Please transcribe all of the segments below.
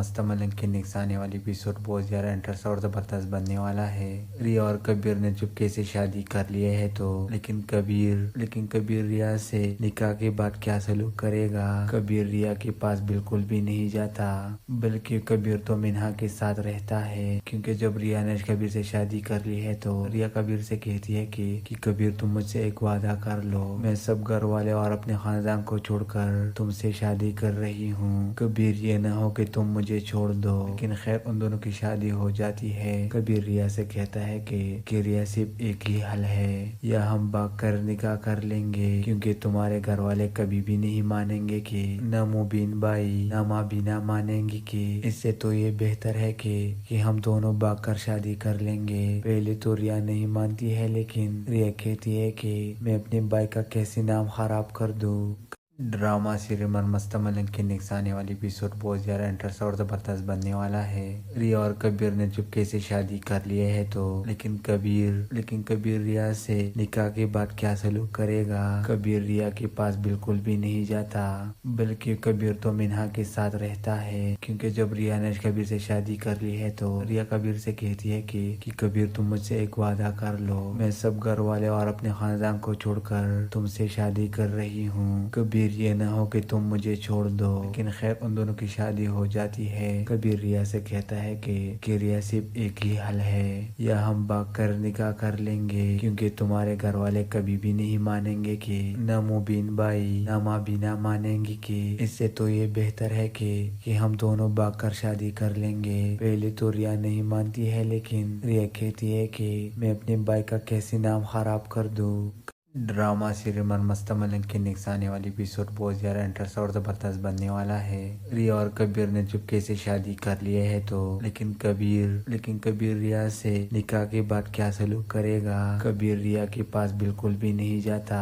مستہ ملک کے نیکسٹ آنے والی ایپیسوڈ بہت زیادہ انٹرسٹ اور زبردست بننے والا ہے۔ ریا اور کبیر نے چپکے سے شادی کر لی ہے تو لیکن کبیر ریا سے نکاح کے بعد کیا سلوک کرے گا؟ کبیر ریا کے پاس بالکل بھی نہیں جاتا، بلکہ کبیر تو منہا کے ساتھ رہتا ہے، کیونکہ جب ریا نے کبیر سے شادی کر لی ہے تو ریا کبیر سے کہتی ہے کہ کبیر تم مجھ سے ایک وعدہ کر لو، میں سب گھر والے اور اپنے خاندان کو چھوڑ کر تم سے شادی کر رہی ہوں۔ کبیر یہ نہ ہو کہ تم مجھے چھوڑ دو، لیکن خیر ان دونوں کی شادی ہو جاتی ہے۔ کبیر ریا سے کہتا ہے کہ ریا صرف ایک ہی حل ہے، یا ہم بھاگ کر نکاح کر لیں گے، کیونکہ تمہارے گھر والے کبھی بھی نہیں مانیں گے، کہ نہ مبین بھائی نہ ماں بھی نہ مانیں گی، کہ اس سے تو یہ بہتر ہے کہ ہم دونوں بھاگ کر شادی کر لیں گے۔ پہلے تو ریا نہیں مانتی ہے، لیکن ریا کہتی ہے کہ میں اپنے بھائی کا کیسے نام خراب کر دوں۔ ڈرامہ سیریل مستہ ملک کے نیکسٹ آنے والی ایپیسوڈ بہت زیادہ انٹرسٹ اور زبردست بننے والا ہے۔ ریا اور کبیر نے چپکے سے شادی کر لی ہے تو لیکن کبیر ریا سے نکاح کے بعد کیا سلوک کرے گا؟ کبیر ریا کے پاس بالکل بھی نہیں جاتا، بلکہ کبیر تو منہا کے ساتھ رہتا ہے، کیونکہ جب ریا نے کبیر سے شادی کر لی ہے تو ریا کبیر سے کہتی ہے کہ کبیر تم مجھ سے ایک وعدہ کر لو، میں سب گھر والے اور اپنے خاندان کو چھوڑ کر تم سے شادی کر رہی ہوں۔ کبیر یہ نہ ہو کہ تم مجھے چھوڑ دو، لیکن خیر ان دونوں کی شادی ہو جاتی ہے۔ کبیر ریا سے کہتا ہے کہ ریا صرف ایک ہی حل ہے، یا ہم بھاگ کر نکاح کر لیں گے، کیونکہ تمہارے گھر والے کبھی بھی نہیں مانیں گے، کہ نہ مبین بھائی نہ ماں بھی نہ مانیں گی، کہ اس سے تو یہ بہتر ہے کہ ہم دونوں بھاگ کر شادی کر لیں گے۔ پہلے تو ریا نہیں مانتی ہے، لیکن ریا کہتی ہے کہ میں اپنے بھائی کا کیسے نام خراب کر دوں۔ ڈرامہ سیریل مستہ ملک کے نیکسٹ آنے والی ایپیسوڈ بہت زیادہ انٹرسٹ اور زبردست بننے والا ہے۔ ریا اور کبیر نے چپکے سے شادی کر لی ہے تو لیکن کبیر ریا سے نکاح کے بعد کیا سلوک کرے گا؟ کبیر ریا کے پاس بالکل بھی نہیں جاتا،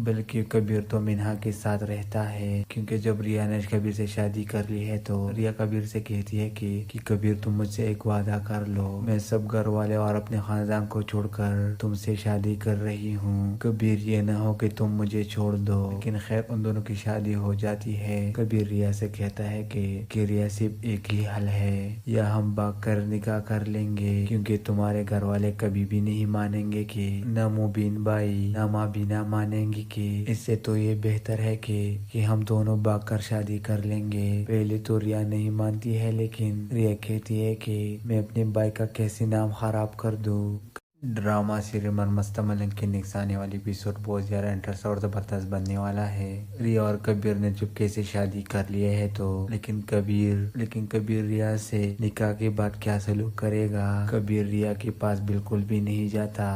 بلکہ کبیر تو منہا کے ساتھ رہتا ہے، کیونکہ جب ریا نے کبیر سے شادی کر لی ہے تو ریا کبیر سے کہتی ہے کہ کبیر تم مجھ سے ایک وعدہ کر لو، میں سب گھر والے اور اپنے خاندان کو چھوڑ کر تم سے شادی کر رہی ہوں۔ کبیر یہ نہ ہو کہ تم مجھے چھوڑ دو، لیکن خیر ان دونوں کی شادی ہو جاتی ہے۔ کبیر ریا سے کہتا ہے کہ ریا صرف ایک ہی حل ہے، یا ہم بھاگ کر نکاح کر لیں گے، کیونکہ تمہارے گھر والے کبھی بھی نہیں مانیں گے، کہ نہ مبین بھائی نہ ماں بھی نہ مانیں گی، کہ اس سے تو یہ بہتر ہے کہ ہم دونوں بھاگ کر شادی کر لیں گے۔ پہلے تو ریا نہیں مانتی ہے، لیکن ریا کہتی ہے کہ میں اپنے بھائی کا کیسے نام خراب کر دوں۔ ڈرامہ سیریل مستہ ملک کے نیکسٹ آنے والی ایپیسوڈ بہت زیادہ انٹرسٹ اور زبردست بننے والا ہے۔ ریا اور کبیر نے چپکے سے شادی کر لی ہے تو لیکن کبیر ریا سے نکاح کے بعد کیا سلوک کرے گا؟ کبیر ریا کے پاس بالکل بھی نہیں جاتا،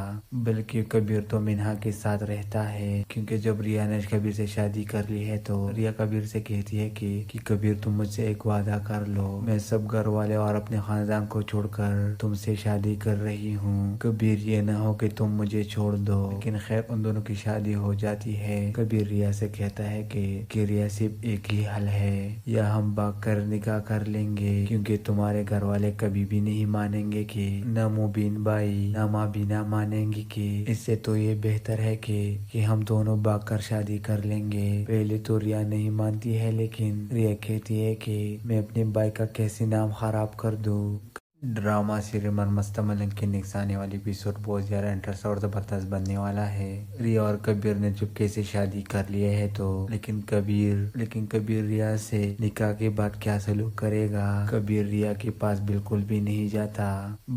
بلکہ کبیر تو منہا کے ساتھ رہتا ہے، کیونکہ جب ریا نے کبیر سے شادی کر لی ہے تو ریا کبیر سے کہتی ہے کہ کبیر تم مجھ سے ایک وعدہ کر لو، میں سب گھر والے اور اپنے خاندان کو چھوڑ کر تم سے شادی کر رہی ہوں۔ کبیر یہ نہ ہو کہ تم مجھے چھوڑ دو، لیکن خیر ان دونوں کی شادی ہو جاتی ہے۔ کبیر ریا سے کہتا ہے کہ ریا صرف ایک ہی حل ہے، یا ہم بھاگ کر نکاح کر لیں گے، کیونکہ تمہارے گھر والے کبھی بھی نہیں مانیں گے، کہ نہ مبین بھائی نہ ماں بھی نہ مانیں گی، کہ اس سے تو یہ بہتر ہے کہ ہم دونوں بھاگ کر شادی کر لیں گے۔ پہلے تو ریا نہیں مانتی ہے، لیکن ریا کہتی ہے کہ میں اپنے بھائی کا کیسے نام خراب کر دوں۔ ڈرامہ سیریل مستہ ملک کے نیکسٹ آنے والی ایپیسوڈ بہت زیادہ انٹرسٹ اور زبردست بننے والا ہے۔ ریا اور کبیر نے چپکے سے شادی کر لی ہے تو لیکن کبیر ریا سے نکاح کے بعد کیا سلوک کرے گا؟ کبیر ریا کے پاس بالکل بھی نہیں جاتا،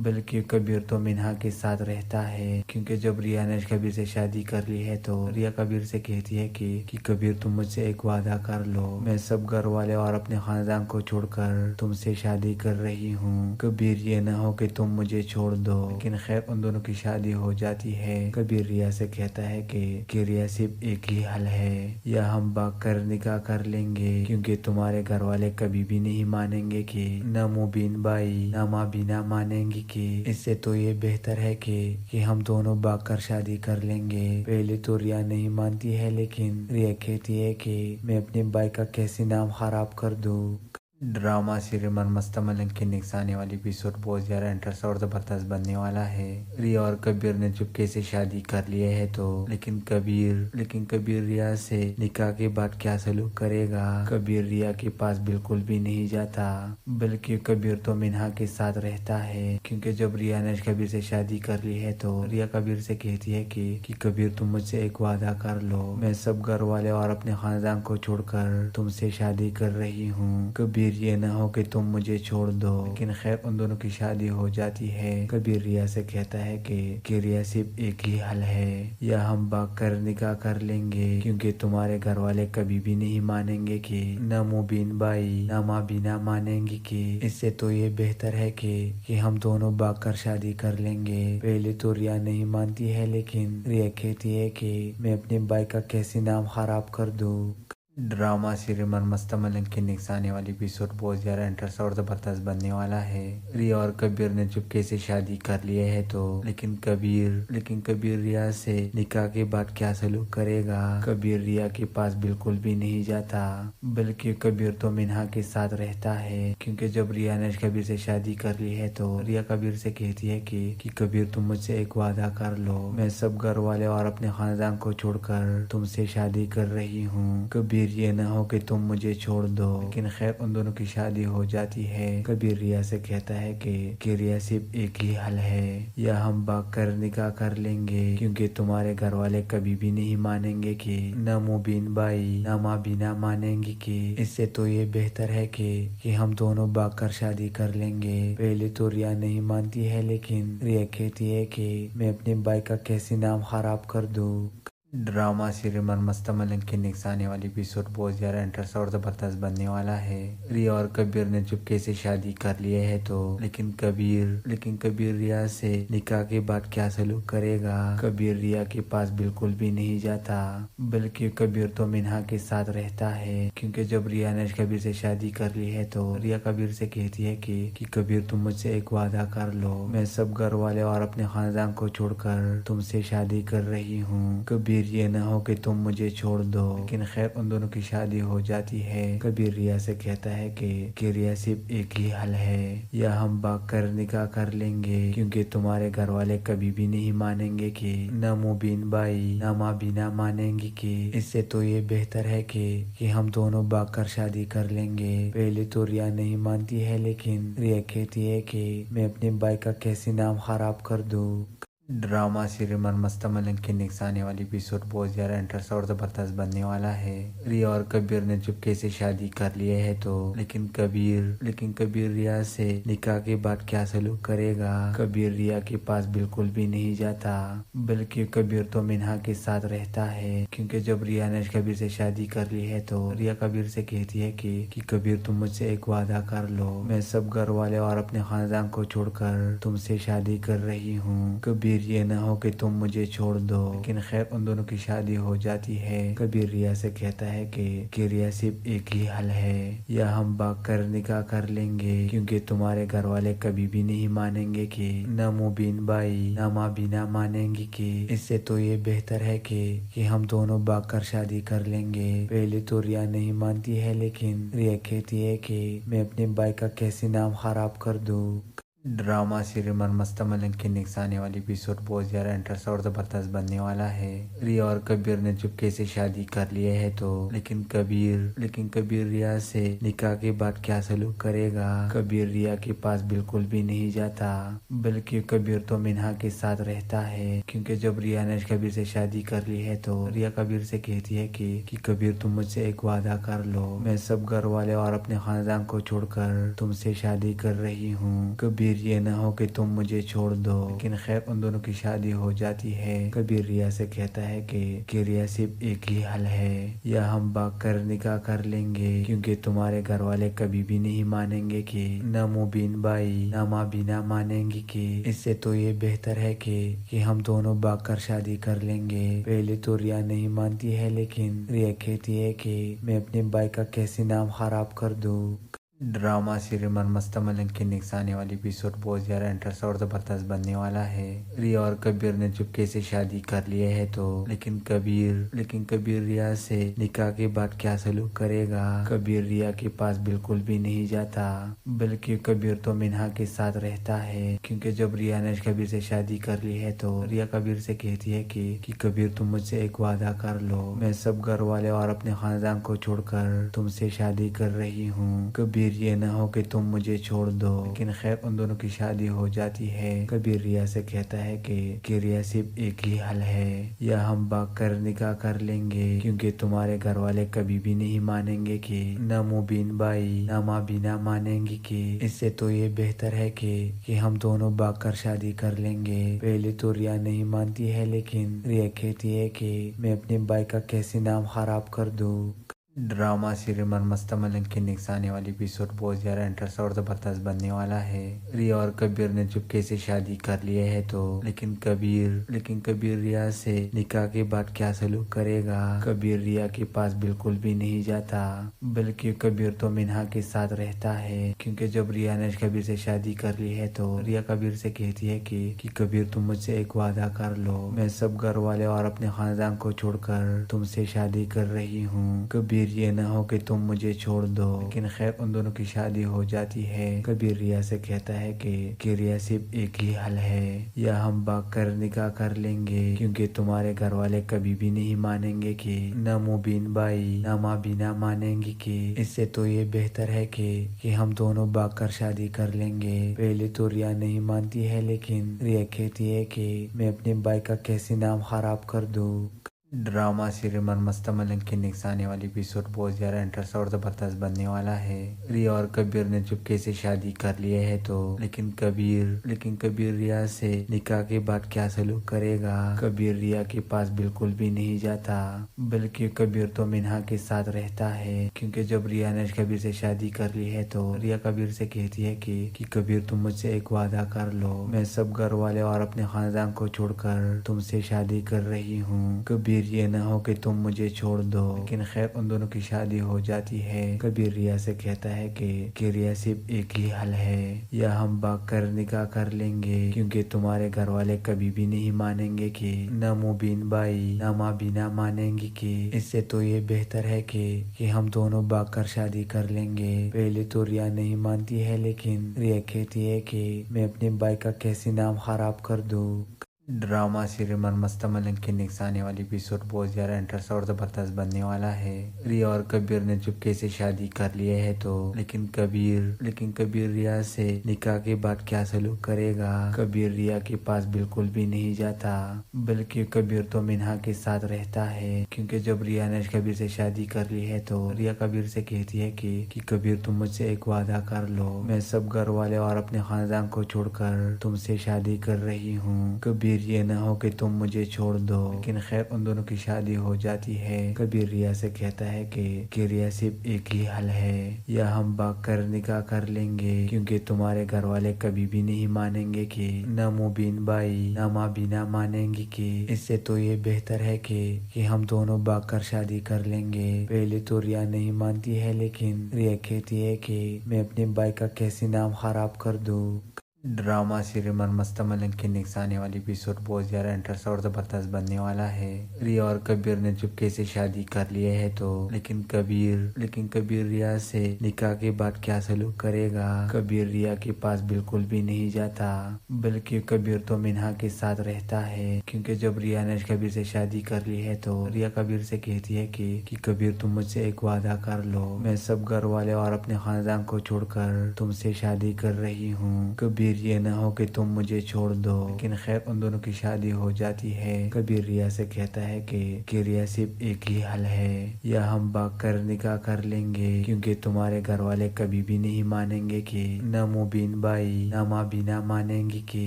بلکہ کبیر تو منہا کے ساتھ رہتا ہے، کیونکہ جب ریا نے کبیر سے شادی کر لی ہے تو ریا کبیر سے کہتی ہے کہ کبیر تم مجھ سے ایک وعدہ کر لو، میں سب گھر والے اور اپنے خاندان کو چھوڑ کر تم سے شادی کر رہی ہوں۔ کبیر یہ نہ ہو کہ تم مجھے چھوڑ دو، لیکن خیر ان دونوں کی شادی ہو جاتی ہے۔ کبیر ریا سے کہتا ہے کہ ریا صرف ایک ہی حل ہے، یا ہم بھاگ کر نکاح کر لیں گے، کیونکہ تمہارے گھر والے کبھی بھی نہیں مانیں گے، کہ نہ مبین بھائی نہ ماں بھی نہ مانیں گی، کہ اس سے تو یہ بہتر ہے کہ ہم دونوں بھاگ کر شادی کر لیں گے۔ پہلے تو ریا نہیں مانتی ہے، لیکن ریا کہتی ہے کہ میں اپنے بھائی کا کیسے نام خراب کر دوں۔ ड्रामा सीरियल मन मस्त मलंग के नेक्स्ट आने वाली एपिसोड बहुत ज़्यादा इंटरेस्ट और ज़बरदस्त बनने वाला है। रिया और कबीर ने चुपके से शादी कर लिए है तो लेकिन कबीर रिया से निकाह के बाद क्या सलूक करेगा। कबीर रिया के पास बिल्कुल भी नहीं जाता, बल्कि कबीर तो मिन्हा के साथ रहता है। क्योंकि जब रिया ने कबीर से शादी कर ली है तो रिया कबीर से कहती है कि कबीर तुम मुझसे एक वादा कर लो, मैं सब घर वाले और अपने खानदान को छोड़कर तुमसे शादी कर रही हूँ। कबीर ये न हो कि तुम मुझे छोड़ दो। लेकिन खैर उन दोनों की शादी हो जाती है। कबीर रिया से कहता है कि रिया सिर्फ एक ही हल है, या हम भाग कर निकाह कर लेंगे, क्योंकि तुम्हारे घर वाले कभी भी नहीं मानेंगे कि न मुबीन बाई न माँ बीना मानेंगी कि इससे तो ये बेहतर है कि हम दोनों भाग कर शादी कर लेंगे। पहले तो रिया नहीं मानती है, लेकिन रिया कहती है कि मैं अपने भाई का कैसे नाम खराब कर दूँ। ड्रामा सीरियल मन मस्त मलंग के नेक्स्ट आने वाली एपिसोड बहुत ज़्यादा इंटरेस्ट और ज़बरदस्त बनने वाला है। रिया और कबीर ने चुपके से शादी कर लिए है तो लेकिन कबीर रिया से निकाह के बाद क्या सलूक करेगा। कबीर रिया के पास बिल्कुल भी नहीं जाता, बल्कि कबीर तो मिन्हा के साथ रहता है। क्योंकि जब रिया ने कबीर से शादी कर ली है तो रिया कबीर से कहती है कि कबीर तुम मुझसे एक वादा कर लो, मैं सब घर वाले और अपने खानदान को छोड़कर तुमसे शादी कर रही हूँ। कबीर ये न हो कि तुम मुझे छोड़ दो। लेकिन खैर उन दोनों की शादी हो जाती है। कबीर रिया से कहता है कि रिया सिर्फ एक ही हल है, या हम भाग कर निकाह कर लेंगे, क्योंकि तुम्हारे घर वाले कभी भी नहीं मानेंगे कि न मुबीन बाई न माँ बीना मानेंगी कि इससे तो ये बेहतर है कि हम दोनों भाग कर शादी कर लेंगे। पहले तो रिया नहीं मानती है, लेकिन रिया कहती है कि मैं अपने भाई का कैसे नाम खराब कर दूँ। ड्रामा सीरियल मन मस्त मलंग के नेक्स्ट आने वाली एपिसोड बहुत ज़्यादा इंटरेस्ट और ज़बरदस्त बनने वाला है। रिया और कबीर ने चुपके से शादी कर लिए है तो लेकिन कबीर रिया से निकाह के बाद क्या सलूक करेगा। कबीर रिया के पास बिल्कुल भी नहीं जाता, बल्कि कबीर तो मिन्हा के साथ रहता है। क्योंकि जब रिया ने कबीर से शादी कर ली है तो रिया कबीर से कहती है कि कबीर तुम मुझसे एक वादा कर लो, मैं सब घर वाले और अपने खानदान को छोड़कर तुमसे शादी कर रही हूँ। कबीर ये न हो कि तुम मुझे छोड़ दो। लेकिन खैर उन दोनों की शादी हो जाती है। कबीर रिया से कहता है कि रिया सिर्फ एक ही हल है, या हम भाग कर निकाह कर लेंगे, क्योंकि तुम्हारे घर वाले कभी भी नहीं मानेंगे कि न मुबीन बाई न माँ बीना मानेंगी कि इससे तो ये बेहतर है कि हम दोनों भाग कर शादी कर लेंगे। पहले तो रिया नहीं मानती है, लेकिन रिया कहती है कि मैं अपने भाई का कैसे नाम खराब कर दूँ। ड्रामा सीरियल मन मस्त मलंग के नेक्स्ट आने वाली एपिसोड बहुत ज़्यादा इंटरेस्ट और ज़बरदस्त बनने वाला है। रिया और कबीर ने चुपके से शादी कर लिए है तो लेकिन कबीर रिया से निकाह के बाद क्या सलूक करेगा। कबीर रिया के पास बिल्कुल भी नहीं जाता, बल्कि कबीर तो मिन्हा के साथ रहता है। क्योंकि जब रिया ने कबीर से शादी कर ली है तो रिया कबीर से कहती है कि कबीर तुम मुझसे एक वादा कर लो, मैं सब घर वाले और अपने खानदान को छोड़कर तुमसे शादी कर रही हूँ। कबीर ये न हो कि तुम मुझे छोड़ दो। लेकिन खैर उन दोनों की शादी हो जाती है। कबीर रिया से कहता है कि रिया सिर्फ एक ही हल है, या हम भाग कर निकाह कर लेंगे, क्योंकि तुम्हारे घर वाले कभी भी नहीं मानेंगे कि न मुबीन बाई न माँ बीना मानेंगी कि इससे तो ये बेहतर है कि हम दोनों भाग कर शादी कर लेंगे। पहले तो रिया नहीं मानती है, लेकिन रिया कहती है कि मैं अपने भाई का कैसे नाम खराब कर दूँ। ड्रामा सीरियल मन मस्त मलंग के नेक्स्ट आने वाली एपिसोड बहुत ज़्यादा इंटरेस्ट और ज़बरदस्त बनने वाला है। रिया और कबीर ने चुपके से शादी कर लिए है तो लेकिन कबीर रिया से निकाह के बाद क्या सलूक करेगा। कबीर रिया के पास बिल्कुल भी नहीं जाता, बल्कि कबीर तो मिन्हा के साथ रहता है। क्योंकि जब रिया ने कबीर से शादी कर ली है तो रिया कबीर से कहती है कि कबीर तुम मुझसे एक वादा कर लो, मैं सब घर वाले और अपने खानदान को छोड़कर तुमसे शादी कर रही हूँ। कबीर ये न हो कि तुम मुझे छोड़ दो। लेकिन खैर उन दोनों की शादी हो जाती है। कबीर रिया से कहता है कि रिया सिर्फ एक ही हल है, या हम भाग कर निकाह कर लेंगे, क्योंकि तुम्हारे घर वाले कभी भी नहीं मानेंगे कि न मुबीन बाई न माँ बीना मानेंगी कि इससे तो ये बेहतर है कि हम दोनों भाग कर शादी कर लेंगे। पहले तो रिया नहीं मानती है, लेकिन रिया कहती है कि मैं अपने भाई का कैसे नाम खराब कर दूँ। ड्रामा सीरियल मनमस्ता मलिक की निगरानी वाली एपिसोड बहुत ज़्यादा इंटरेस्ट और ज़बरदस्त बनने वाला है। रिया और कबीर ने चुपके से शादी कर ली है तो लेकिन कबीर रिया से निकाह के बाद क्या सलूक करेगा। कबीर रिया के पास बिल्कुल भी नहीं जाता, बल्कि कबीर तो मिन्हा के साथ रहता है, क्योंकि जब रिया ने कबीर से शादी कर ली है तो रिया कबीर से कहती है कि कबीर तुम मुझसे एक वादा कर लो, मैं सब घर वाले और अपने खानदान को छोड़कर तुमसे शादी कर रही हूँ। कबीर ये न हो कि तुम मुझे छोड़ दो। लेकिन खैर उन दोनों की शादी हो जाती है। कबीर रिया से कहता है कि रिया सिर्फ एक ही हल है, या हम भाग कर निकाह कर लेंगे, क्योंकि तुम्हारे घर वाले कभी भी नहीं मानेंगे कि न मुबीन बाई न माँ बीना मानेंगी कि इससे तो ये बेहतर है कि हम दोनों भाग कर शादी कर लेंगे। पहले तो रिया नहीं मानती है, लेकिन रिया कहती है कि मैं अपने भाई का कैसे नाम खराब कर दूँ। ड्रामा सीरियल मनमस्ता मलिक की निगरानी वाली एपिसोड बहुत ज़्यादा इंटरेस्ट और ज़बरदस्त बनने वाला है। रिया और कबीर ने चुपके से शादी कर लिया है तो लेकिन कबीर रिया से निकाह के बाद क्या सलूक करेगा। कबीर रिया के पास बिल्कुल भी नहीं जाता, बल्कि कबीर तो मिन्हा के साथ रहता है, क्योंकि जब रिया ने कबीर से शादी कर ली है तो रिया कबीर से कहती है कि कबीर तुम मुझसे एक वादा कर लो, मैं सब घर वाले और अपने खानदान को छोड़कर तुमसे शादी कर रही हूँ। कबीर ये न हो कि तुम मुझे छोड़ दो। लेकिन खैर उन दोनों की शादी हो जाती है। कबीर रिया से कहता है कि रिया सिर्फ एक ही हल है, या हम भाग कर निकाह कर लेंगे, क्योंकि तुम्हारे घर वाले कभी भी नहीं मानेंगे कि न मुबीन बाई न माँ बीना मानेंगी कि इससे तो ये बेहतर है कि हम दोनों भाग कर शादी कर लेंगे। पहले तो रिया नहीं मानती है, लेकिन रिया कहती है कि मैं अपने भाई का कैसे नाम खराब कर दूँ। ड्रामा सीरियल मनमस्ता मलिक की निगरानी वाली एपिसोड बहुत ज़्यादा इंटरेस्ट और ज़बरदस्त बनने वाला है। रिया और कबीर ने चुपके से शादी कर लिया है तो लेकिन कबीर रिया से निकाह के बाद क्या सलूक करेगा। कबीर रिया के पास बिल्कुल भी नहीं जाता, बल्कि कबीर तो मिन्हा के साथ रहता है, क्योंकि जब रिया ने कबीर से शादी कर ली है तो रिया कबीर से कहती है कि कबीर तुम मुझसे एक वादा कर लो, मैं सब घर वाले और अपने खानदान को छोड़कर तुमसे शादी कर रही हूँ। कबीर ये न हो कि तुम मुझे छोड़ दो। लेकिन खैर उन दोनों की शादी हो जाती है। कबीर रिया से कहता है कि रिया सिर्फ एक ही हल है, या हम भाग कर निकाह कर लेंगे, क्योंकि तुम्हारे घर वाले कभी भी नहीं मानेंगे कि न मुबीन बाई न माँ बीना मानेंगी कि इससे तो ये बेहतर है कि हम दोनों भाग कर शादी कर लेंगे। पहले तो रिया नहीं मानती है, लेकिन रिया कहती है कि मैं अपने भाई का कैसे नाम खराब कर दूँ। ड्रामा सीरियल मनमस्ता मलिक की निगरानी वाली एपिसोड बहुत ज़्यादा इंटरेस्ट और ज़बरदस्त बनने वाला है। रिया और कबीर ने चुपके से शादी कर लिया है तो लेकिन कबीर रिया से निकाह के बाद क्या सलूक करेगा। कबीर रिया के पास बिल्कुल भी नहीं जाता, बल्कि कबीर तो मिन्हा के साथ रहता है, क्योंकि जब रिया ने कबीर से शादी कर ली है तो रिया कबीर से कहती है कि कबीर तुम मुझसे एक वादा कर लो, मैं सब घर वाले और अपने खानदान को छोड़कर तुमसे शादी कर रही हूँ। कबीर ये न हो कि तुम मुझे छोड़ दो। लेकिन खैर उन दोनों की शादी हो जाती है। कबीर रिया से कहता है कि रिया सिर्फ एक ही हल है, या हम भाग कर निकाह कर लेंगे, क्योंकि तुम्हारे घर वाले कभी भी नहीं मानेंगे कि न मुबीन बाई न माँ बीना मानेंगी कि इससे तो ये बेहतर है कि हम दोनों भाग कर शादी कर लेंगे। पहले तो रिया नहीं मानती है, लेकिन रिया कहती है कि मैं अपने भाई का कैसे नाम खराब कर दूँ। ड्रामा सीरियल मनमस्ता मलिक की निगरानी वाली एपिसोड बहुत ज़्यादा इंटरेस्ट और ज़बरदस्त बनने वाला है। रिया और कबीर ने चुपके से शादी कर लिया है तो लेकिन कबीर रिया से निकाह के बाद क्या सलूक करेगा। कबीर रिया के पास बिल्कुल भी नहीं जाता, बल्कि कबीर तो मिन्हा के साथ रहता है, क्योंकि जब रिया ने कबीर से शादी कर ली है तो रिया कबीर से कहती है कि कबीर तुम मुझसे एक वादा कर लो, मैं सब घर वाले और अपने खानदान को छोड़कर तुमसे शादी कर रही हूँ। कबीर ये न हो कि तुम मुझे छोड़ दो। लेकिन खैर उन दोनों की शादी हो जाती है। कबीर रिया से कहता है कि रिया सिर्फ एक ही हल है, या हम भाग कर निकाह कर लेंगे, क्योंकि तुम्हारे घर वाले कभी भी नहीं मानेंगे कि न मुबीन बाई न माँ बीना मानेंगी कि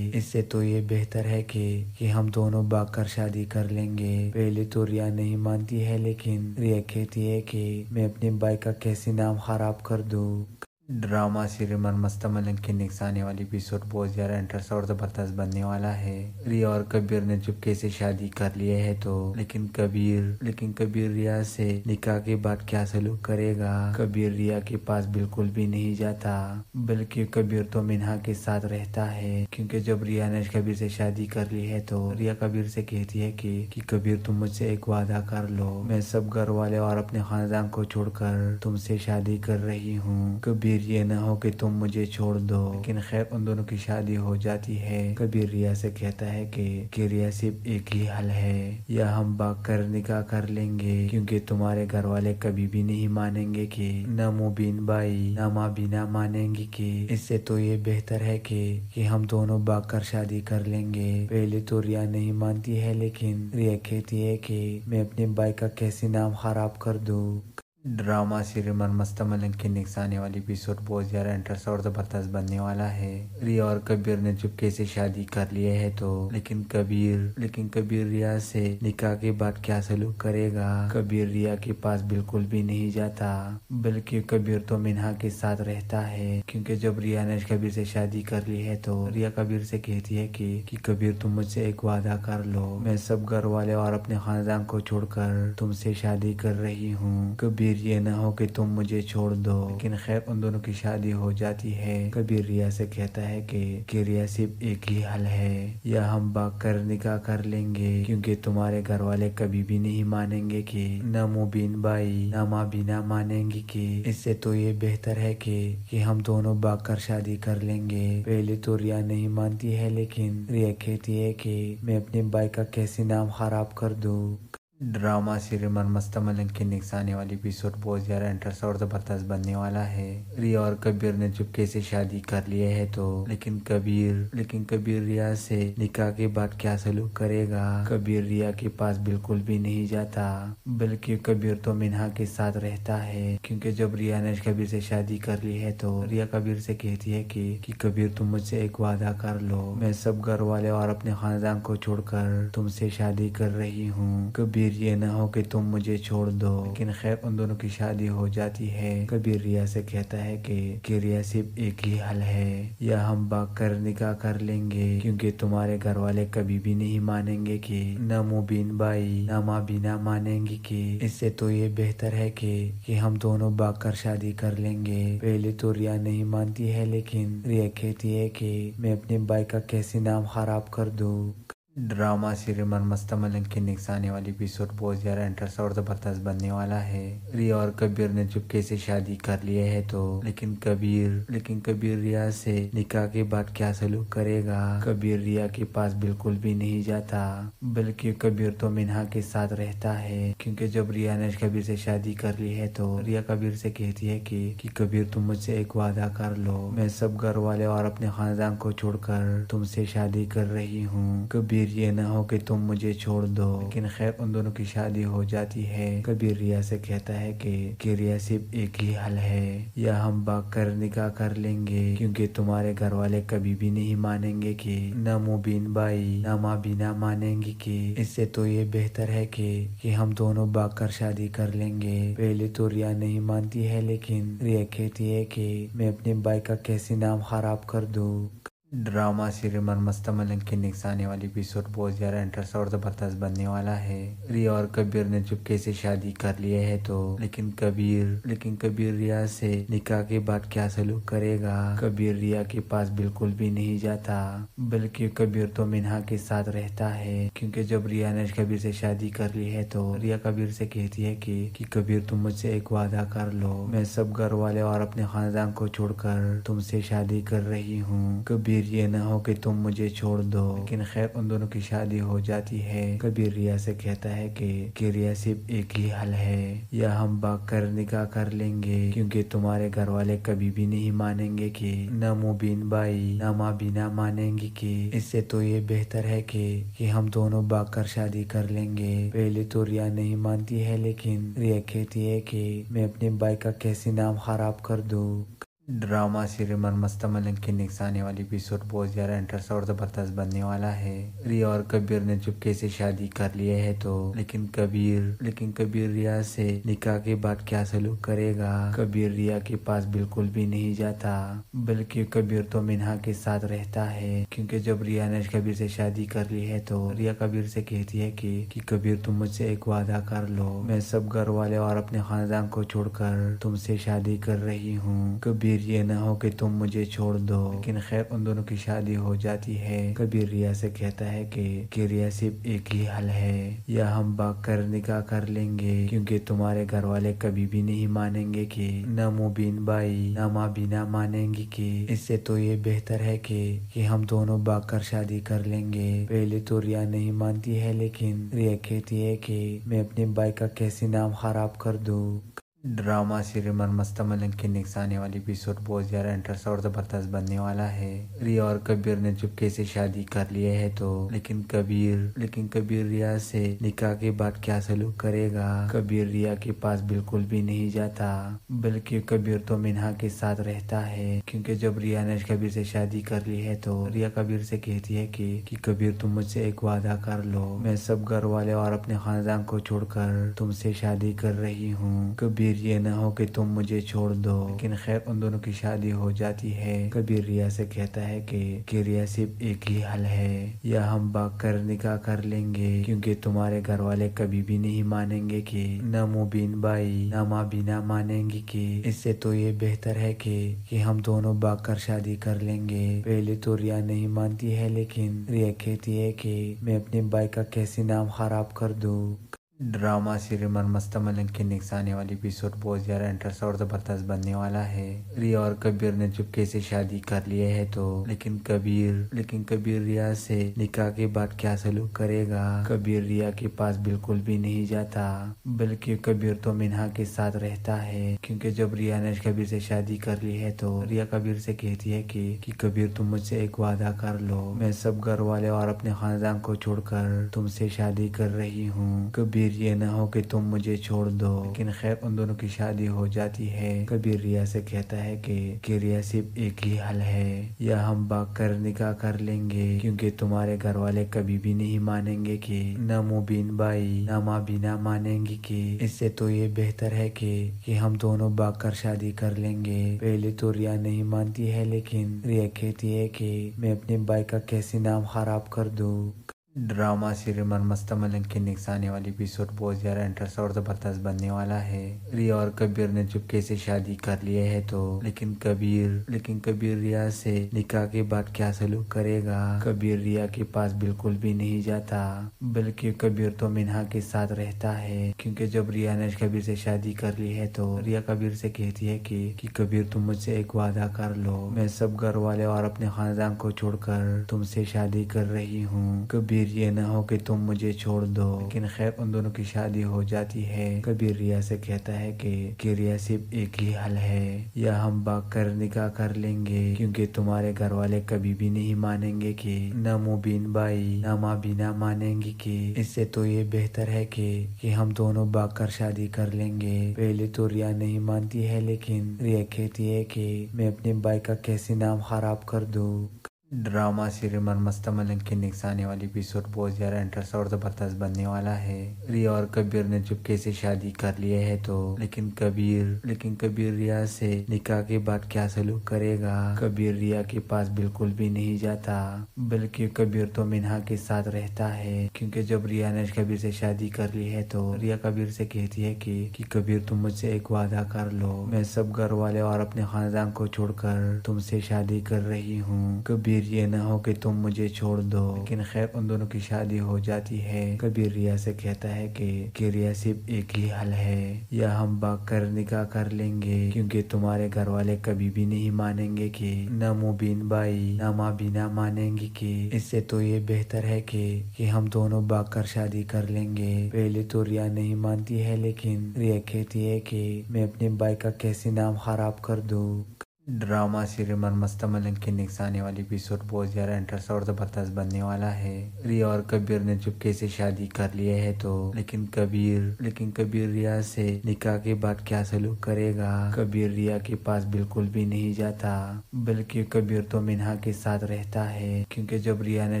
इससे तो ये बेहतर है कि हम दोनों भाग कर शादी कर लेंगे। पहले तो रिया नहीं मानती है, लेकिन रिया कहती है कि मैं अपने भाई का कैसे नाम खराब कर दूँ। ड्रामा सीरियल मन मस्त मलंग के नेक्स्ट आने वाली एपिसोड बहुत ज़्यादा इंटरेस्ट और ज़बरदस्त बनने वाला है। रिया और कबीर ने चुपके से शादी कर लिए है तो लेकिन कबीर रिया से निकाह के बाद क्या सलूक करेगा। कबीर रिया के पास बिल्कुल भी नहीं जाता, बल्कि कबीर तो मिन्हा के साथ रहता है, क्योंकि जब रिया ने कबीर से शादी कर ली है तो रिया कबीर से कहती है कि कबीर तुम मुझसे एक वादा कर लो, मैं सब घर वाले और अपने खानदान को छोड़कर तुमसे शादी कर रही हूँ। कबीर ये न हो कि तुम मुझे छोड़ दो। लेकिन खैर उन दोनों की शादी हो जाती है। कबीर रिया से कहता है कि रिया सिर्फ एक ही हल है, या हम भाग कर निकाह कर लेंगे, क्योंकि तुम्हारे घर वाले कभी भी नहीं मानेंगे कि न मुबीन भाई न माँ बीना मानेंगी कि इससे तो ये बेहतर है कि हम दोनों भाग कर शादी कर लेंगे। पहले तो रिया नहीं मानती है, लेकिन रिया कहती है कि मैं अपने भाई का कैसे नाम खराब कर दूँ। ड्रामा सीरियल मन मस्त मलंग के नेक्स्ट आने वाली एपिसोड बहुत ज़्यादा इंटरेस्ट और ज़बरदस्त बनने वाला है। रिया और कबीर ने चुपके से शादी कर लिए है तो लेकिन कबीर रिया से निकाह के बाद क्या सलूक करेगा। कबीर रिया के पास बिल्कुल भी नहीं जाता, बल्कि कबीर तो मिन्हा के साथ रहता है, क्योंकि जब रिया ने कबीर से शादी कर ली है तो रिया कबीर से कहती है कि कबीर तुम मुझसे एक वादा कर लो, मैं सब घर वाले और अपने खानदान को छोड़कर तुमसे शादी कर रही हूँ। कबीर ये न हो कि तुम मुझे छोड़ दो। लेकिन खैर उन दोनों की शादी हो जाती है। कबीर रिया से कहता है कि रिया सिर्फ एक ही हल है, या हम भाग कर निकाह कर लेंगे, क्योंकि तुम्हारे घर वाले कभी भी नहीं मानेंगे कि न मुबीन भाई न माँ बीना मानेंगी कि इससे तो ये बेहतर है कि हम दोनों भाग कर शादी कर लेंगे। पहले तो रिया नहीं मानती है, लेकिन रिया कहती है कि मैं अपने भाई का कैसे नाम खराब कर दूँ। ड्रामा सीरियल मन मस्त मलंग के नेक्स्ट आने वाली एपिसोड बहुत ज़्यादा इंटरेस्ट और ज़बरदस्त बनने वाला है। रिया और कबीर ने चुपके से शादी कर लिए है तो लेकिन कबीर रिया से निकाह के बाद क्या सलूक करेगा। कबीर रिया के पास बिल्कुल भी नहीं जाता, बल्कि कबीर तो मिन्हा के साथ रहता है, क्योंकि जब रिया ने कबीर से शादी कर ली है तो रिया कबीर से कहती है कि कबीर तुम मुझसे एक वादा कर लो, मैं सब घर वाले और अपने खानदान को छोड़कर तुमसे शादी कर रही हूँ। कबीर ये न हो कि तुम मुझे छोड़ दो। लेकिन खैर उन दोनों की शादी हो जाती है। कबीर रिया से कहता है कि रिया सिर्फ एक ही हल है, या हम भाग कर निकाह कर लेंगे, क्योंकि तुम्हारे घर वाले कभी भी नहीं मानेंगे कि न मुबीन भाई न माँ बीना मानेंगी कि इससे तो ये बेहतर है कि हम दोनों भाग कर शादी कर लेंगे। पहले तो रिया नहीं मानती है, लेकिन रिया कहती है कि मैं अपने भाई का कैसे नाम खराब कर दूँ। ड्रामा सीरियल मन मस्त मलंग के नेक्स्ट आने वाली एपिसोड बहुत ज़्यादा इंटरेस्ट और ज़बरदस्त बनने वाला है। रिया और कबीर ने चुपके से शादी कर लिए है तो लेकिन कबीर रिया से निकाह के बाद क्या सलूक करेगा। कबीर रिया के पास बिल्कुल भी नहीं जाता, बल्कि कबीर तो मिन्हा के साथ रहता है, क्योंकि जब रिया ने कबीर से शादी कर ली है तो रिया कबीर से कहती है कि कबीर तुम मुझसे एक वादा कर लो, मैं सब घर वाले और अपने खानदान को छोड़कर तुमसे शादी कर रही हूँ। कबीर ये न हो कि तुम मुझे छोड़ दो। लेकिन खैर उन दोनों की शादी हो जाती है। कबीर रिया से कहता है कि रिया सिर्फ एक ही हल है, या हम भाग कर निकाह कर लेंगे, क्योंकि तुम्हारे घर वाले कभी भी नहीं मानेंगे कि न मुबीन भाई न माँ बीना मानेंगी कि इससे तो ये बेहतर है कि हम दोनों भाग कर शादी कर लेंगे। पहले तो रिया नहीं मानती है, लेकिन रिया कहती है कि मैं अपने भाई का कैसे नाम खराब कर दूँ। ड्रामा सीरियल मन मस्त मलंग के नेक्स्ट आने वाली एपिसोड बहुत ज़्यादा इंटरेस्ट और ज़बरदस्त बनने वाला है। रिया और कबीर ने चुपके से शादी कर लिए है तो लेकिन कबीर रिया से निकाह के बाद क्या सलूक करेगा। कबीर रिया के पास बिल्कुल भी नहीं जाता, बल्कि कबीर तो मिन्हा के साथ रहता है, क्योंकि जब रिया ने कबीर से शादी कर ली है तो रिया कबीर से कहती है कि कबीर तुम मुझसे एक वादा कर लो, मैं सब घर वाले और अपने खानदान को छोड़कर तुमसे शादी कर रही हूँ। कबीर ये न हो कि तुम मुझे छोड़ दो। लेकिन खैर उन दोनों की शादी हो जाती है। कबीर रिया से कहता है कि रिया सिर्फ एक ही हल है, या हम भाग कर निकाह कर लेंगे, क्योंकि तुम्हारे घर वाले कभी भी नहीं मानेंगे कि न मुबीन भाई न माँ बीना मानेंगी कि इससे तो ये बेहतर है कि हम दोनों भाग कर शादी कर लेंगे। पहले तो रिया नहीं मानती है, लेकिन रिया कहती है कि मैं अपने भाई का कैसे नाम खराब कर दूँ। ड्रामा सीरियल मस्त मलिक के नेक्स्ट आने वाली एपिसोड बहुत ज़्यादा इंटरेस्ट और ज़बरदस्त बनने वाला है। रिया और कबीर ने चुपके से शादी कर लिए है तो लेकिन कबीर रिया से निकाह के बाद क्या सलूक करेगा। कबीर रिया के पास बिल्कुल भी नहीं जाता, बल्कि कबीर तो मिन्हा के साथ रहता है, क्योंकि जब रिया ने कबीर से शादी कर ली है तो रिया कबीर से कहती है कि कबीर तुम मुझसे एक वादा कर लो, मैं सब घर वाले और अपने खानदान को छोड़कर तुमसे शादी कर रही हूँ। कबीर ये ना हो कि तुम मुझे छोड़ दो। लेकिन खैर उन दोनों की शादी हो जाती है। कबीर रिया से कहता है कि रिया सिर्फ एक ही हल है, या हम भाग कर निकाह कर लेंगे, क्योंकि तुम्हारे घर वाले कभी भी नहीं मानेंगे कि न मुबीन भाई न माँ बीना मानेंगी कि इससे तो ये बेहतर है कि हम दोनों भाग कर शादी कर लेंगे। पहले तो रिया नहीं मानती है, लेकिन रिया कहती है कि मैं अपने भाई का कैसे नाम खराब कर दूँ। ड्रामा सीरियल मस्त मलिक के नेक्स्ट आने वाली एपिसोड बहुत ज़्यादा इंटरेस्ट और ज़बरदस्त बनने वाला है। रिया और कबीर ने चुपके से शादी कर लिए है तो लेकिन कबीर रिया से निकाह के बाद क्या सलूक करेगा। कबीर रिया के पास बिल्कुल भी नहीं जाता, बल्कि कबीर तो मिन्हा के साथ रहता है, क्योंकि जब रिया ने कबीर से शादी कर ली है तो रिया कबीर से कहती है कि कबीर तुम मुझसे एक वादा कर लो, मैं सब घर वाले और अपने खानदान को छोड़कर तुमसे शादी कर रही हूँ। कबीर ये ना हो कि तुम मुझे छोड़ दो। लेकिन खैर उन दोनों की शादी हो जाती है। कबीर रिया से कहता है कि रिया सिर्फ एक ही हल है, या हम भाग कर निकाह कर लेंगे, क्योंकि तुम्हारे घर वाले कभी भी नहीं मानेंगे कि न मुबीन भाई न माँ बीना मानेंगी कि इससे तो ये बेहतर है कि हम दोनों भाग कर शादी कर लेंगे। पहले तो रिया नहीं मानती है, लेकिन रिया कहती है कि मैं अपने भाई का कैसे नाम खराब कर दूँ। ड्रामा सीरियल मस्त मलिक के नेक्स्ट आने वाली एपिसोड बहुत ज़्यादा इंटरेस्ट और ज़बरदस्त बनने वाला है। रिया और कबीर ने चुपके से शादी कर लिए है तो लेकिन कबीर रिया से निकाह के बाद क्या सलूक करेगा। कबीर रिया के पास बिल्कुल भी नहीं जाता, बल्कि कबीर तो मिन्हा के साथ रहता है, क्योंकि जब रिया ने कबीर से शादी कर ली है तो रिया कबीर से कहती है कि कबीर तुम मुझसे एक वादा कर लो, मैं सब घर वाले और अपने खानदान को छोड़कर तुमसे शादी कर रही हूँ। कबीर ये ना हो कि तुम मुझे छोड़ दो। लेकिन खैर उन दोनों की शादी हो जाती है। कबीर रिया से कहता है कि रिया सिर्फ एक ही हल है, या हम भाग कर निकाह कर लेंगे, क्योंकि तुम्हारे घर वाले कभी भी नहीं मानेंगे कि न मुबीन भाई न माँ बीना मानेंगी कि इससे तो ये बेहतर है कि हम दोनों भाग कर शादी कर लेंगे। पहले तो रिया नहीं मानती है, लेकिन रिया कहती है कि मैं अपने भाई का कैसे नाम खराब कर दूँ। ड्रामा सीरियल मस्त मलिक के नेक्स्ट आने वाली एपिसोड बहुत ज़्यादा इंटरेस्ट और ज़बरदस्त बनने वाला है। रिया और कबीर ने चुपके से शादी कर लिए है तो लेकिन कबीर रिया से निकाह के बाद क्या सलूक करेगा। कबीर रिया के पास बिल्कुल भी नहीं जाता, बल्कि कबीर तो मिन्हा के साथ रहता है, क्योंकि जब रिया ने कबीर से शादी कर ली है तो रिया कबीर से कहती है कि कबीर तुम मुझसे एक वादा कर लो, मैं सब घर वाले और अपने खानदान को छोड़कर तुमसे शादी कर रही हूँ। कबीर ये ना हो कि तुम मुझे छोड़ दो। लेकिन खैर उन दोनों की शादी हो जाती है। कबीर रिया से कहता है कि रिया सिर्फ एक ही हल है, या हम भाग कर निकाह कर लेंगे, क्योंकि तुम्हारे घर वाले कभी भी नहीं मानेंगे कि न मुबीन भाई न माँ बीना मानेंगी कि इससे तो ये बेहतर है कि हम दोनों भाग कर शादी कर लेंगे। पहले तो रिया नहीं मानती है, लेकिन रिया कहती है कि मैं अपने भाई का कैसे नाम खराब कर दूँ। ड्रामा सीरियल मस्त मलिक के नेक्स्ट आने वाली एपिसोड बहुत ज़्यादा इंटरेस्ट और ज़बरदस्त बनने वाला है। रिया और कबीर ने चुपके से शादी कर लिए है तो लेकिन कबीर रिया से निकाह के बाद क्या सलूक करेगा। कबीर रिया के पास बिल्कुल भी नहीं जाता, बल्कि कबीर तो मिन्हा के साथ रहता है, क्योंकि जब रिया ने कबीर से शादी कर ली है तो रिया कबीर से कहती है कि कबीर तुम मुझसे एक वादा कर लो, मैं सब घर वाले और अपने खानदान को छोड़कर तुमसे शादी कर रही हूँ। कबीर ये ना हो कि तुम मुझे छोड़ दो। लेकिन खैर उन दोनों की शादी हो जाती है। कबीर रिया से कहता है कि रिया सिर्फ एक ही हल है, या हम भाग कर निकाह कर लेंगे, क्योंकि तुम्हारे घर वाले कभी भी नहीं मानेंगे कि न मुबीन भाई न माँ बीना मानेंगी कि इससे तो ये बेहतर है कि हम दोनों भाग कर शादी कर लेंगे। पहले तो रिया नहीं मानती है, लेकिन रिया कहती है कि मैं अपने भाई का कैसे नाम खराब कर दूँ। ड्रामा सीरियल मनमस्ता मलिक के नेक्स्ट आने वाली एपिसोड बहुत ज़्यादा इंटरेस्ट और ज़बरदस्त बनने वाला है। रिया और कबीर ने चुपके से शादी कर लिया है तो लेकिन कबीर रिया से निकाह के बाद क्या सलूक करेगा। कबीर रिया के पास बिल्कुल भी नहीं जाता, बल्कि कबीर तो मिन्हा के साथ रहता है, क्योंकि जब रिया ने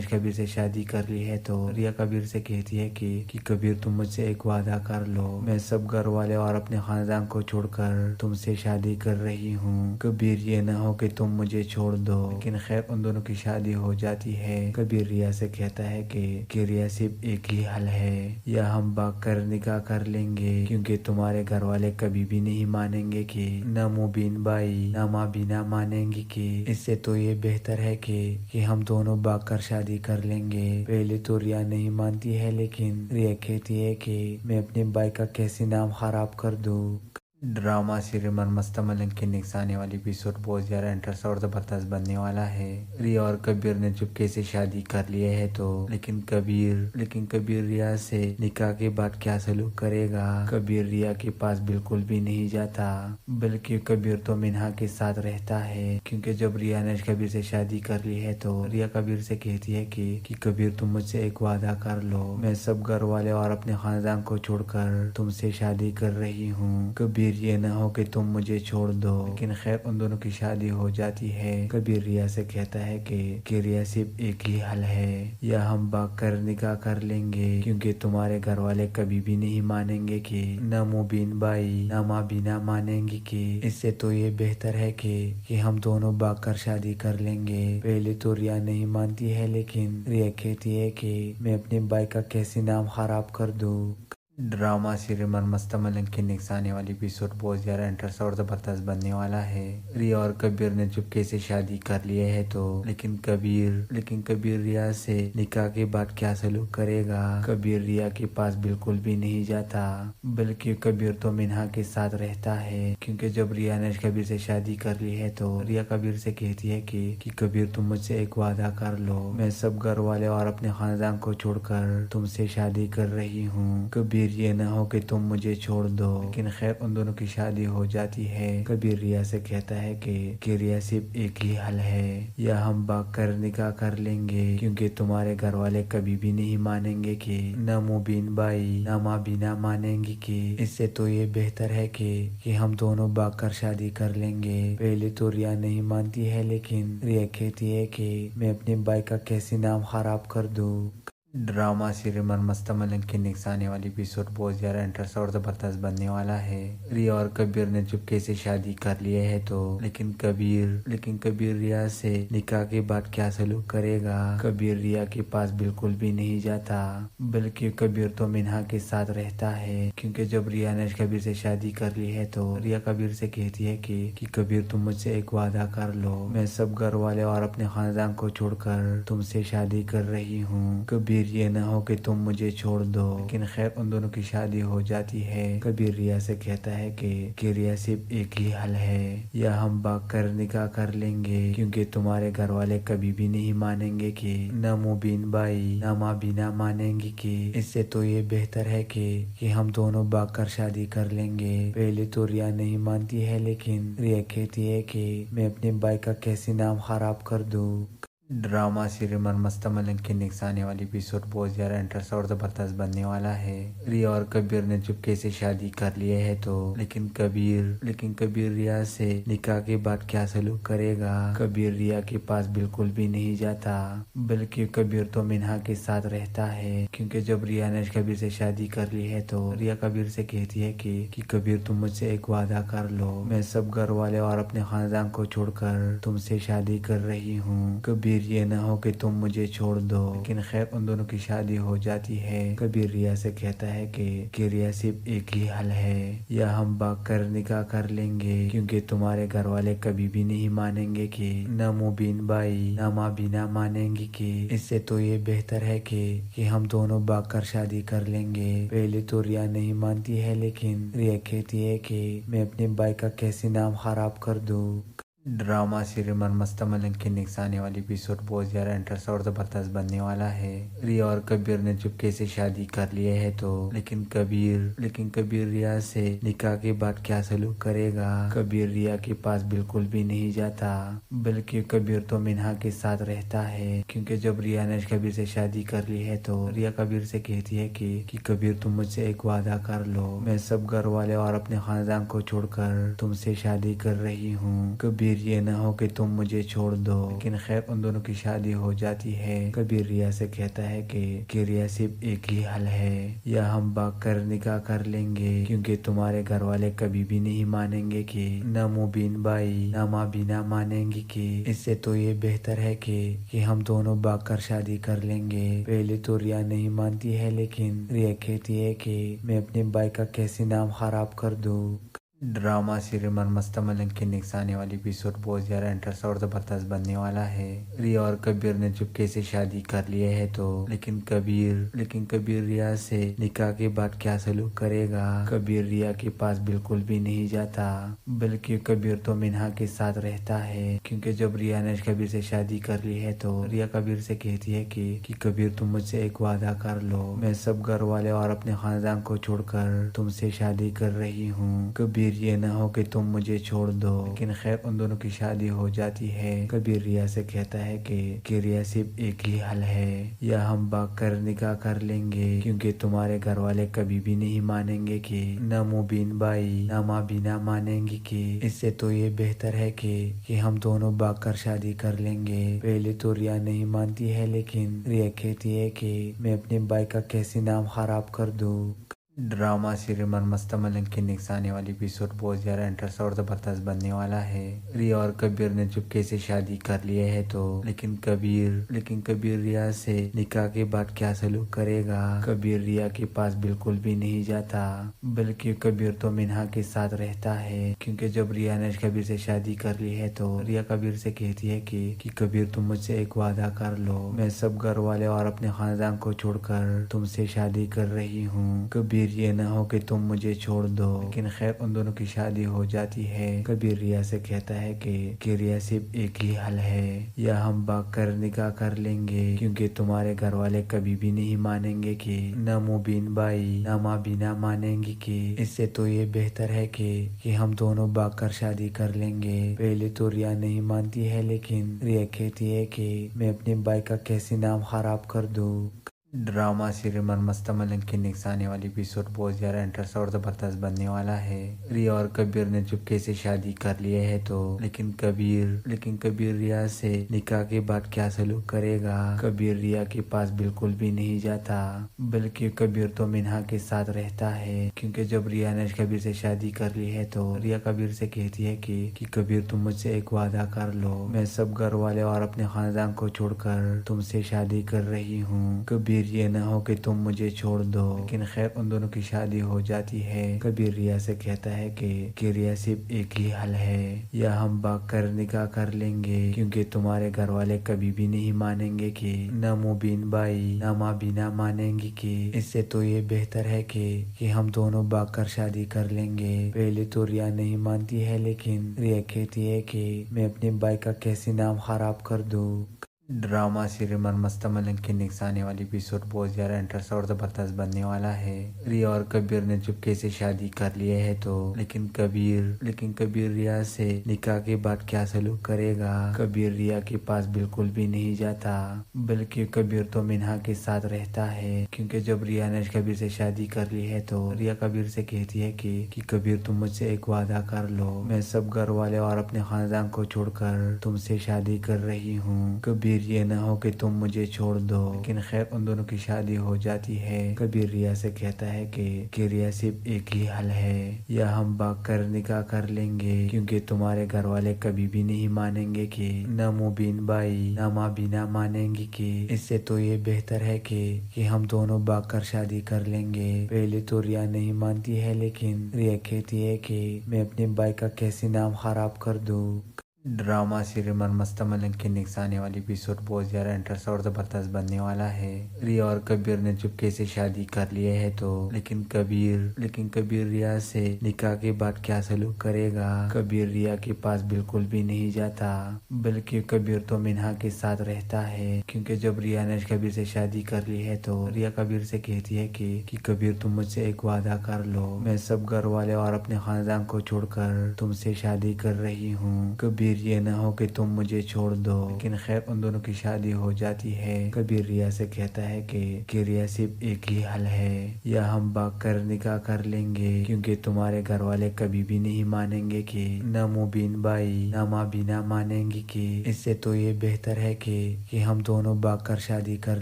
कबीर से शादी कर ली है तो रिया कबीर से कहती है कि कबीर तुम मुझसे एक वादा कर लो, मैं सब घर वाले और अपने खानदान को छोड़कर तुमसे शादी कर रही हूँ। कबीर ये ना हो कि तुम मुझे छोड़ दो। लेकिन खैर उन दोनों की शादी हो जाती है। कबीर रिया से कहता है कि रिया सिर्फ एक ही हल है, या हम भाग कर निकाह कर लेंगे, क्योंकि तुम्हारे घर वाले कभी भी नहीं मानेंगे कि न मुबीन भाई न माँ बीना मानेंगी कि इससे तो ये बेहतर है कि हम दोनों भाग कर शादी कर लेंगे। पहले तो रिया नहीं मानती है, लेकिन रिया कहती है कि मैं अपने भाई का कैसे नाम खराब कर दूँ। ड्रामा सीरियल मनमस्ता मलिक के नेक्स्ट आने वाली एपिसोड बहुत ज़्यादा इंटरेस्ट और ज़बरदस्त बनने वाला है। रिया और कबीर ने चुपके से शादी कर लिया है तो लेकिन कबीर रिया से निकाह के बाद क्या सलूक करेगा। कबीर रिया के पास बिल्कुल भी नहीं जाता, बल्कि कबीर तो मिन्हा के साथ रहता है, क्योंकि जब रिया ने कबीर से शादी कर ली है तो रिया कबीर से कहती है कि कबीर तुम मुझसे एक वादा कर लो, मैं सब घर वाले और अपने खानदान को छोड़कर तुमसे शादी कर रही हूँ। कबीर ये ना हो कि तुम मुझे छोड़ दो। लेकिन खैर उन दोनों की शादी हो जाती है। कबीर रिया से कहता है कि रिया सिर्फ एक ही हल है, या हम भाग कर निकाह कर लेंगे, क्योंकि तुम्हारे घर वाले कभी भी नहीं मानेंगे कि न मुबीन भाई न माँ बीना मानेंगी कि इससे तो ये बेहतर है कि हम दोनों भाग कर शादी कर लेंगे। पहले तो रिया नहीं मानती है, लेकिन रिया कहती है कि मैं अपने भाई का कैसे नाम खराब कर दूँ। ड्रामा सीरियल मनमस्ता मलिक के नेक्स्ट आने वाली एपिसोड बहुत ज़्यादा इंटरेस्ट और ज़बरदस्त बनने वाला है। रिया और कबीर ने चुपके से शादी कर लिया है तो लेकिन कबीर रिया से निकाह के बाद क्या सलूक करेगा। कबीर रिया के पास बिल्कुल भी नहीं जाता, बल्कि कबीर तो मिन्हा के साथ रहता है, क्योंकि जब रिया ने कबीर से शादी कर ली है तो रिया कबीर से कहती है कि कबीर तुम मुझसे एक वादा कर लो, मैं सब घर वाले और अपने खानदान को छोड़कर तुमसे शादी कर रही हूँ। कबीर ये ना हो कि तुम मुझे छोड़ दो। लेकिन खैर उन दोनों की शादी हो जाती है। कबीर रिया से कहता है कि रिया सिर्फ एक ही हल है, या हम भाग कर निकाह कर लेंगे, क्योंकि तुम्हारे घर वाले कभी भी नहीं मानेंगे कि न मुबीन भाई न माँ बीना मानेंगी कि इससे तो ये बेहतर है कि हम दोनों भाग कर शादी कर लेंगे। पहले तो रिया नहीं मानती है, लेकिन रिया कहती है कि मैं अपने भाई का कैसे नाम खराब कर दूँ। ड्रामा सीरियल मनमस्ता मलिक के नेक्स्ट आने वाली एपिसोड बहुत ज़्यादा इंटरेस्ट और ज़बरदस्त बनने वाला है। रिया और कबीर ने चुपके से शादी कर लिया है तो लेकिन कबीर रिया से निकाह के बाद क्या सलूक करेगा। कबीर रिया के पास बिल्कुल भी नहीं जाता, बल्कि कबीर तो मिन्हा के साथ रहता है, क्योंकि जब रिया ने कबीर से शादी कर ली है तो रिया कबीर से कहती है कि कबीर तुम मुझसे एक वादा कर लो, मैं सब घर वाले और अपने खानदान को छोड़कर तुमसे शादी कर रही हूँ। कबीर ये ना हो कि तुम मुझे छोड़ दो। लेकिन खैर उन दोनों की शादी हो जाती है। कबीर रिया से कहता है कि रिया सिर्फ एक ही हल है, या हम भाग कर निकाह कर लेंगे, क्योंकि तुम्हारे घर वाले कभी भी नहीं मानेंगे कि न मुबीन भाई न माँ बीना मानेंगी कि इससे तो ये बेहतर है कि हम दोनों भाग कर शादी कर लेंगे। पहले तो रिया नहीं मानती है, लेकिन रिया कहती है कि मैं अपने भाई का कैसे नाम खराब कर दूँ। ड्रामा सीरियल मनमस्ता मलिक के नेक्स्ट आने वाली एपिसोड बहुत ज़्यादा इंटरेस्ट और ज़बरदस्त बनने वाला है। रिया और कबीर ने चुपके से शादी कर लिया है तो लेकिन कबीर रिया से निकाह के बाद क्या सलूक करेगा। कबीर रिया के पास बिल्कुल भी नहीं जाता, बल्कि कबीर तो मिन्हा के साथ रहता है, क्योंकि जब रिया ने कबीर से शादी कर ली है तो रिया कबीर से कहती है कि कबीर तुम मुझसे एक वादा कर लो, मैं सब घर वाले और अपने खानदान को छोड़कर तुमसे शादी कर रही हूँ। कबीर ये ना हो कि तुम मुझे छोड़ दो। लेकिन खैर उन दोनों की शादी हो जाती है। कबीर रिया से कहता है कि रिया सिर्फ एक ही हल है, या हम भाग कर निकाह कर लेंगे, क्योंकि तुम्हारे घर वाले कभी भी नहीं मानेंगे कि न मुबीन भाई न माँ बीना मानेंगी कि इससे तो ये बेहतर है कि हम दोनों भाग कर शादी कर लेंगे। पहले तो रिया नहीं मानती है, लेकिन रिया कहती है कि मैं अपने भाई का कैसे नाम खराब कर दूँ। ड्रामा सीरियल मस्त मलिक के नेक्स्ट आने वाली एपिसोड बहुत ज़्यादा इंटरेस्ट और ज़बरदस्त बनने वाला है। रिया और कबीर ने चुपके से शादी कर लिए है तो लेकिन कबीर रिया से निकाह के बाद क्या सलूक करेगा। कबीर रिया के पास बिल्कुल भी नहीं जाता, बल्कि कबीर तो मिन्हा के साथ रहता है, क्योंकि जब रिया ने कबीर से शादी कर ली है तो रिया कबीर से कहती है कि कबीर तुम मुझसे एक वादा कर लो, मैं सब घर वाले और अपने खानदान को छोड़कर तुमसे शादी कर रही हूँ। कबीर ये ना हो कि तुम मुझे छोड़ दो। लेकिन खैर उन दोनों की शादी हो जाती है। कबीर रिया से कहता है कि रिया सिर्फ एक ही हल है, या हम भाग कर निकाह कर लेंगे, क्योंकि तुम्हारे घर वाले कभी भी नहीं मानेंगे कि न मुबीन भाई न माँ भी ना मानेंगी कि इससे तो ये बेहतर है कि हम दोनों भाग कर शादी कर लेंगे। पहले तो रिया नहीं मानती है, लेकिन रिया कहती है कि मैं अपने भाई का कैसे नाम खराब कर दूँ। ड्रामा सीरियल मस्त मलिक के नेक्स्ट आने वाली एपिसोड बहुत ज़्यादा इंटरेस्ट और ज़बरदस्त बनने वाला है। रिया और कबीर ने चुपके से शादी कर लिए है तो लेकिन कबीर रिया से निकाह के बाद क्या सलूक करेगा। कबीर रिया के पास बिल्कुल भी नहीं जाता, बल्कि कबीर तो मिन्हा के साथ रहता है, क्योंकि जब रिया ने कबीर से शादी कर ली है तो रिया कबीर से कहती है कि कबीर तुम मुझसे एक वादा कर लो, मैं सब घर वाले और अपने खानदान को छोड़कर तुमसे शादी कर रही हूँ। कबीर ये ना हो कि तुम मुझे छोड़ दो। लेकिन खैर उन दोनों की शादी हो जाती है। कबीर रिया से कहता है कि रिया सिर्फ एक ही हल है, या हम भाग कर निकाह कर लेंगे, क्योंकि तुम्हारे घर वाले कभी भी नहीं मानेंगे कि न मुबीन भाई न माँ भी ना मानेंगी कि इससे तो ये बेहतर है कि हम दोनों भाग कर शादी कर लेंगे। पहले तो रिया नहीं मानती है, लेकिन रिया कहती है कि मैं अपने भाई का कैसे नाम खराब कर दूँ। ड्रामा सीरियल मस्त मलिक के नेक्स्ट आने वाली एपिसोड बहुत ज़्यादा इंटरेस्ट और ज़बरदस्त बनने वाला है। रिया और कबीर ने चुपके से शादी कर लिए है तो लेकिन कबीर रिया से निकाह के बाद क्या सलूक करेगा। कबीर रिया के पास बिल्कुल भी नहीं जाता, बल्कि कबीर तो मिन्हा के साथ रहता है, क्योंकि जब रिया ने कबीर से शादी कर ली है तो रिया कबीर से कहती है कि कबीर तुम मुझसे एक वादा कर लो, मैं सब घर वाले और अपने खानदान को छोड़कर तुमसे शादी कर रही हूँ। कबीर ये ना हो कि तुम मुझे छोड़ दो। लेकिन खैर उन दोनों की शादी हो जाती है। कबीर रिया से कहता है कि रिया सिर्फ एक ही हल है, या हम भाग कर निकाह कर लेंगे, क्योंकि तुम्हारे घर वाले कभी भी नहीं मानेंगे कि न मुबीन भाई न माँ भी ना मानेंगी कि इससे तो ये बेहतर है कि हम दोनों भाग कर शादी कर लेंगे। पहले तो रिया नहीं मानती है, लेकिन रिया कहती है कि मैं अपने भाई का कैसे नाम खराब कर दूँ। ड्रामा सीरियल मस्त मलिक के नेक्स्ट आने वाली एपिसोड बहुत ज़्यादा इंटरेस्ट और ज़बरदस्त बनने वाला है। रिया और कबीर ने चुपके से शादी कर लिए है तो लेकिन कबीर रिया से निकाह के बाद क्या सलूक करेगा। कबीर रिया के पास बिल्कुल भी नहीं जाता, बल्कि कबीर तो मिन्हा के साथ रहता है, क्योंकि जब रिया ने कबीर से शादी कर ली है तो रिया कबीर से कहती है कि कबीर तुम मुझसे एक वादा कर लो, मैं सब घर वाले और अपने खानदान को छोड़कर तुमसे शादी कर रही हूँ। कबीर ये ना हो कि तुम मुझे छोड़ दो। लेकिन खैर उन दोनों की शादी हो जाती है। कबीर रिया से कहता है कि रिया सिर्फ एक ही हल है, या हम भाग कर निकाह कर लेंगे, क्योंकि तुम्हारे घर वाले कभी भी नहीं मानेंगे कि न मुबीन भाई न माँ भी ना मानेंगी कि इससे तो ये बेहतर है कि हम दोनों भाग कर शादी कर लेंगे। पहले तो रिया नहीं मानती है, लेकिन रिया कहती है कि मैं अपने भाई का कैसे नाम खराब कर दूँ। ड्रामा सीरियल मस्त मलिक के नेक्स्ट आने वाली एपिसोड बहुत ज़्यादा इंटरेस्ट और ज़बरदस्त बनने वाला है। रिया और कबीर ने चुपके से शादी कर लिए है तो लेकिन कबीर रिया से निकाह के बाद क्या सलूक करेगा। कबीर रिया के पास बिल्कुल भी नहीं जाता, बल्कि कबीर तो मिन्हा के साथ रहता है, क्योंकि जब रिया ने कबीर से शादी कर ली है तो रिया कबीर से कहती है कि कबीर तुम मुझसे एक वादा कर लो, मैं सब घर वाले और अपने खानदान को छोड़कर तुमसे शादी कर रही हूँ। कबीर ये ना हो कि तुम मुझे छोड़ दो। लेकिन खैर उन दोनों की शादी हो जाती है। कबीर रिया से कहता है कि रिया सिर्फ एक ही हल है, या हम भाग कर निकाह कर लेंगे, क्योंकि तुम्हारे घर वाले कभी भी नहीं मानेंगे कि न मुबीन भाई न माँ भी ना मानेंगी कि इससे तो ये बेहतर है कि हम दोनों भाग कर शादी कर लेंगे। पहले तो रिया नहीं मानती है, लेकिन रिया कहती है कि मैं अपने भाई का कैसे नाम खराब कर दूँ। ड्रामा सीरियल मस्त मलंग के नेक्स्ट आने वाली एपिसोड बहुत ज़्यादा इंटरेस्ट और ज़बरदस्त बनने वाला है। रिया और कबीर ने चुपके से शादी कर लिए है तो लेकिन कबीर रिया से निकाह के बाद क्या सलूक करेगा। कबीर रिया के पास बिल्कुल भी नहीं जाता, बल्कि कबीर तो मिन्हा के साथ रहता है, क्योंकि जब रिया ने कबीर से शादी कर ली है तो रिया कबीर से कहती है कि कबीर तुम मुझसे एक वादा कर लो, मैं सब घर वाले और अपने खानदान को छोड़कर तुमसे शादी कर रही हूँ। कबीर ये ना हो कि तुम मुझे छोड़ दो। लेकिन खैर उन दोनों की शादी हो जाती है। कबीर रिया से कहता है कि रिया सिर्फ एक ही हल है, या हम भाग कर निकाह कर लेंगे, क्योंकि तुम्हारे घर वाले कभी भी नहीं मानेंगे कि न मुबीन भाई न माँ भी ना मानेंगी कि इससे तो ये बेहतर है कि हम दोनों भाग कर शादी कर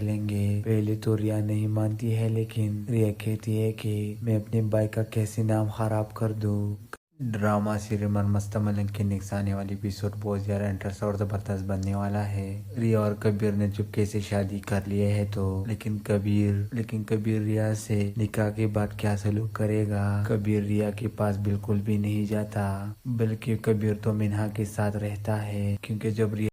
लेंगे। पहले तो रिया नहीं मानती है, लेकिन रिया कहती है कि मैं अपने भाई का कैसे नाम खराब कर दूं। ड्रामा सीरियल मस्त मलंग के नेक्स्ट आने वाली एपिसोड बहुत ज़्यादा इंटरेस्ट और ज़बरदस्त बनने वाला है। रिया और कबीर ने चुपके से शादी कर लिए है तो लेकिन कबीर रिया से निकाह के बाद क्या सलूक करेगा। कबीर रिया के पास बिल्कुल भी नहीं जाता, बल्कि कबीर तो मिन्हा के साथ रहता है, क्योंकि जब रिया